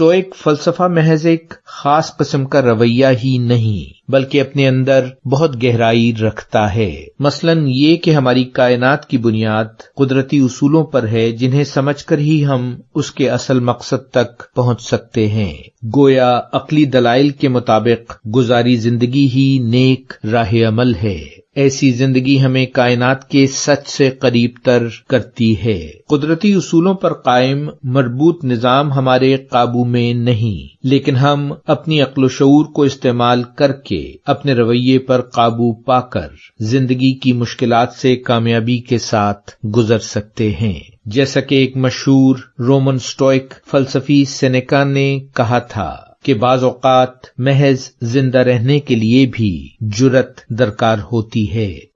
Stoic فلسفہ محض ایک خاص قسم کا رویہ ہی نہیں بلکہ اپنے اندر بہت گہرائی رکھتا ہے۔ مثلاً یہ کہ ہماری کائنات کی بنیاد قدرتی اصولوں پر ہے جنہیں سمجھ کر ہی ہم اس کے اصل مقصد تک پہنچ سکتے ہیں۔ گویا عقلی دلائل کے مطابق گزاری زندگی ہی نیک راہ عمل ہے۔ ایسی زندگی ہمیں کائنات کے سچ سے قریب تر کرتی ہے۔ قدرتی اصولوں پر قائم مربوط نظام ہمارے قابو میں نہیں، لیکن ہم اپنی عقل و شعور کو استعمال کر کے اپنے رویے پر قابو پا کر زندگی کی مشکلات سے کامیابی کے ساتھ گزر سکتے ہیں۔ جیسا کہ ایک مشہور رومن اسٹوئک فلسفی سینیکا نے کہا تھا کہ بعض اوقات محض زندہ رہنے کے لیے بھی جرأت درکار ہوتی ہے۔